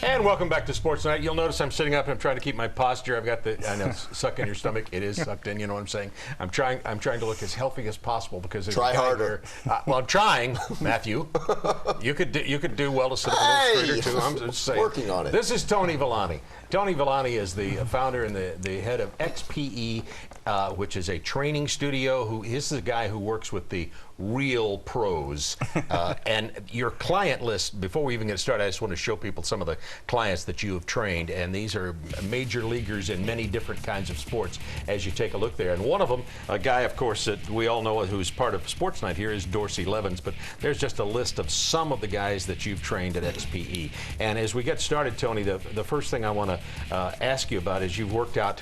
And welcome back to Sports Night. You'll notice I'm sitting up and I'm trying to keep my posture. I've got the, I know, suck in your stomach. It is sucked in, you know what I'm saying? I'm trying to look as healthy as possible because try harder. Well, I'm trying, Matthew. You could do well to sit up a little straighter too. I'm just saying. Working on it. This is Tony Villani. Tony Villani is the founder and the head of XPE, which is a training studio. This is a guy who works with the real pros. And your client list, before we even get started, I just want to show people some of the clients that you have trained. And these are major leaguers in many different kinds of sports as you take a look there. And one of them, a guy, of course, that we all know who's part of Sports Night here is Dorsey Levens. But there's just a list of some of the guys that you've trained at XPE. And as we get started, Tony, the first thing I want to ask you about is you worked out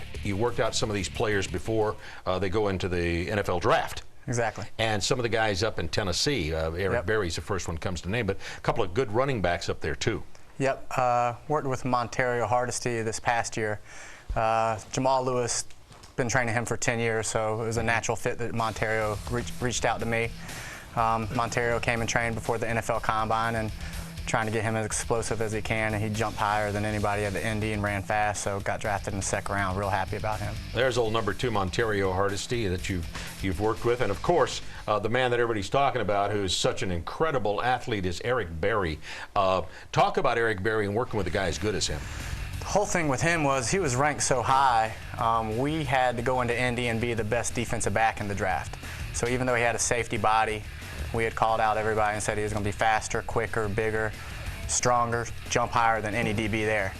some of these players before they go into the NFL draft. Exactly. And some of the guys up in Tennessee, Eric Berry's the first one comes to name, but a couple of good running backs up there too. Yep. Worked with Montario, Hardesty this past year. Jamal Lewis, been training him for 10 years, so it was a natural fit that Montario reached out to me. Montario came and trained before the NFL Combine and trying to get him as explosive as he can, and he jumped higher than anybody at the Indy and ran fast, so got drafted in the second round. Real happy about him. There's old number 2 Montario Hardesty that you've worked with, and of course the man that everybody's talking about who's such an incredible athlete is Eric Berry. Talk about Eric Berry and working with a guy as good as him. The whole thing with him was he was ranked so high, we had to go into Indy and be the best defensive back in the draft. So even though he had a safety body, we had called out everybody and said he was going to be faster, quicker, bigger, stronger, jump higher than any DB there.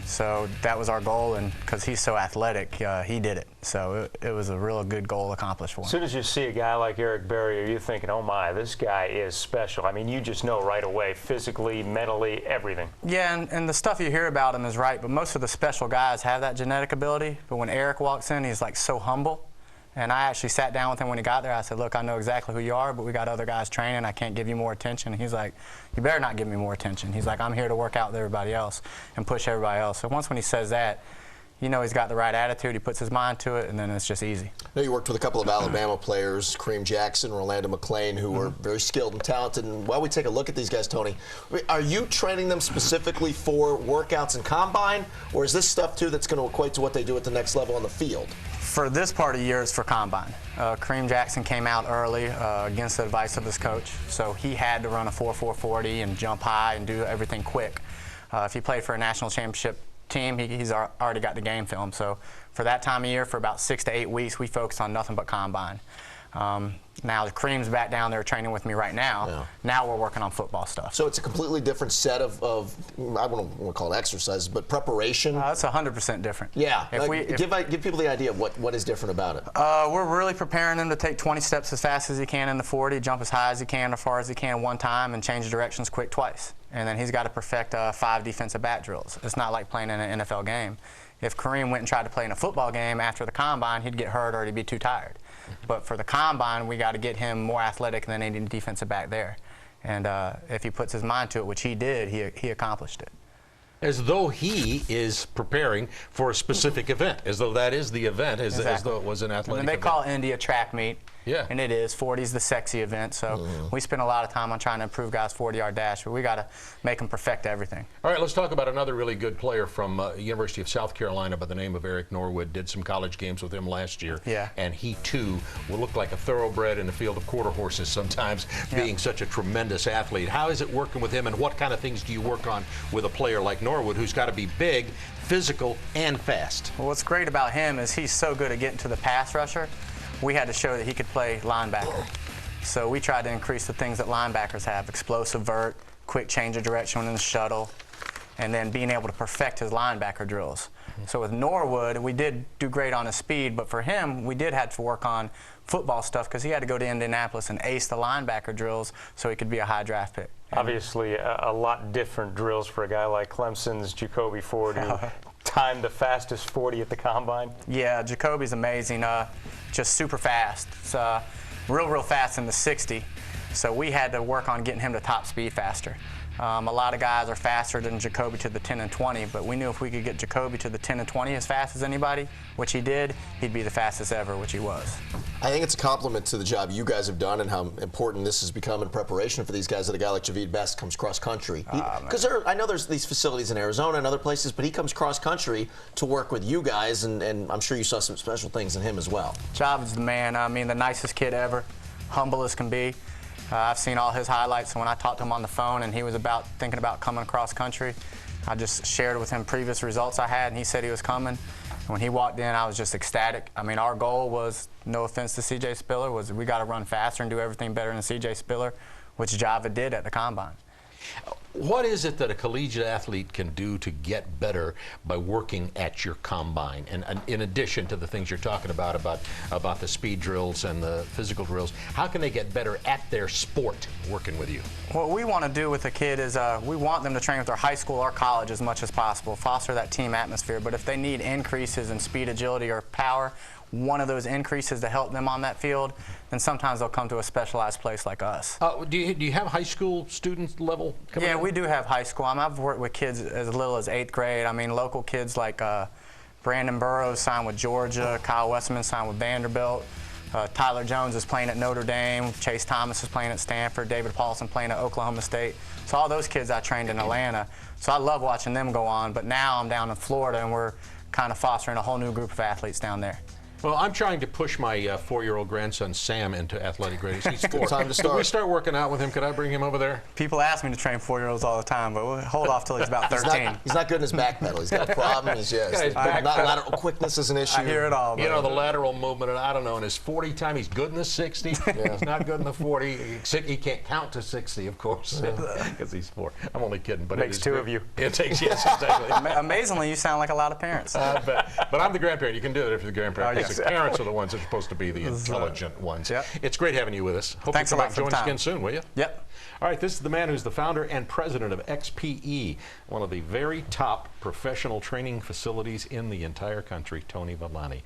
So that was our goal, and because he's so athletic, he did it. So it was a real good goal accomplished for him. As soon as you see a guy like Eric Berry, are you thinking, oh my, this guy is special? I mean, you just know right away, physically, mentally, everything. Yeah, and the stuff you hear about him is right, but most of the special guys have that genetic ability. But when Eric walks in, he's like so humble. And I actually sat down with him when he got there. I said, look, I know exactly who you are, but we got other guys training. I can't give you more attention. And he's like, you better not give me more attention. He's like, I'm here to work out with everybody else and push everybody else. So once when he says that, you know he's got the right attitude. He puts his mind to it, and then it's just easy. I know you worked with a couple of Alabama players, Kareem Jackson, ROLANDO McClain, who were very skilled and talented. And while we take a look at these guys, Tony, are you training them specifically for workouts and combine, or is this stuff, too, that's going to equate to what they do at the next level on the field? For this part of the year, it's for combine. Kareem Jackson came out early against the advice of his coach, so he had to run a 4.40 and jump high and do everything quick. If he played for a national championship team, he's already got the game film. So for that time of year, for about 6 to 8 weeks, we focused on nothing but combine. Now Kareem's back down there training with me right now. Yeah. Now we're working on football stuff. So it's a completely different set of I don't want to call it exercises, but preparation? It's 100% different. Yeah. Give people the idea of what is different about it. We're really preparing them to take 20 steps as fast as he can in the 40, jump as high as he can, as far as he can one time, and change directions quick twice. And then he's got to perfect 5 defensive back drills. It's not like playing in an NFL game. If Kareem went and tried to play in a football game after the combine, he'd get hurt or he'd be too tired. But for the combine, we got to get him more athletic than any defensive back there. And if he puts his mind to it, which he did, he accomplished it. As though he is preparing for a specific event, as though that is the event, as though it was an athletic event. And they call Indy a track meet. Yeah. And it is. 40 is the sexy event. So we spend a lot of time on trying to improve guys' 40-yard dash, but we got to make them perfect everything. All right, let's talk about another really good player from University of South Carolina by the name of Eric Norwood. Did some college games with him last year. Yeah. And he, too, will look like a thoroughbred in a field of quarter horses sometimes, being such a tremendous athlete. How is it working with him, and what kind of things do you work on with a player like Norwood who's got to be big, physical, and fast? Well, what's great about him is he's so good at getting to the pass rusher. We had to show that he could play linebacker. So we tried to increase the things that linebackers have: explosive vert, quick change of direction in the shuttle, and then being able to perfect his linebacker drills. So with Norwood, we did do great on his speed, but for him, we did have to work on football stuff because he had to go to Indianapolis and ace the linebacker drills so he could be a high draft pick. Obviously, a lot different drills for a guy like Clemson's JACOBY Ford, who timed the fastest 40 at the combine. Yeah, JACOBY's amazing. Just super fast. It's real fast in the 60. So we had to work on getting him to top speed faster. A lot of guys are faster than Jacoby to the 10 and 20, but we knew if we could get Jacoby to the 10 and 20 as fast as anybody, which he did, he'd be the fastest ever, which he was. I think it's a compliment to the job you guys have done and how important this has become in preparation for these guys that a guy like Jahvid Best comes cross-country. Because I know there's these facilities in Arizona and other places, but he comes cross-country to work with you guys, and I'm sure you saw some special things in him as well. Jahvid's the man. I mean, the nicest kid ever, humble as can be. I've seen all his highlights, and when I talked to him on the phone and he was thinking about coming across country, I just shared with him previous results I had, and he said he was coming. And when he walked in, I was just ecstatic. I mean, our goal was, no offense to CJ Spiller, was we got to run faster and do everything better than CJ Spiller, which Jahvid did at the Combine. What is it that a collegiate athlete can do to get better by working at your combine? And in addition to the things you're talking about the speed drills and the physical drills, how can they get better at their sport working with you? What we want to do with a kid is we want them to train with their high school or college as much as possible, foster that team atmosphere. But if they need increases in speed, agility, or power, one of those increases to help them on that field, then sometimes they'll come to a specialized place like us. Do you have high school student level coming Yeah, in? we do have high school. I've worked with kids as little as 8th grade. I mean, local kids like Brandon Burrows signed with Georgia, Kyle Westman signed with Vanderbilt, Tyler Jones is playing at Notre Dame, Chase Thomas is playing at Stanford, David Paulson playing at Oklahoma State. So all those kids I trained in Atlanta. So I love watching them go on, but now I'm down in Florida and we're kind of fostering a whole new group of athletes down there. Well, I'm trying to push my 4-year-old grandson Sam into athletic greatness. He's 4. Time to start. Could we start working out with him? Could I bring him over there? People ask me to train 4-year-olds all the time, but we'll hold off till he's about 13. He's not good in his back pedal. He's got a problem. Lateral quickness is an issue. I hear it all. You know, the lateral movement, and I don't know, in his 40 time, he's good in the 60. Yeah. He's not good in the 40. He can't count to 60, of course, because he's 4. I'm only kidding. But Makes 2 of you. It takes, yes, exactly. Amazingly, you sound like a lot of parents. But I'm the grandparent. You can do it if you're the grandparent. Oh, yes. The parents are the ones that are supposed to be the intelligent ones. Yep. It's great having you with us. Hope Thanks you come a lot back for and the join us time. again soon, will you? Yep. All right, this is the man who's the founder and president of XPE, one of the very top professional training facilities in the entire country, Tony Villani.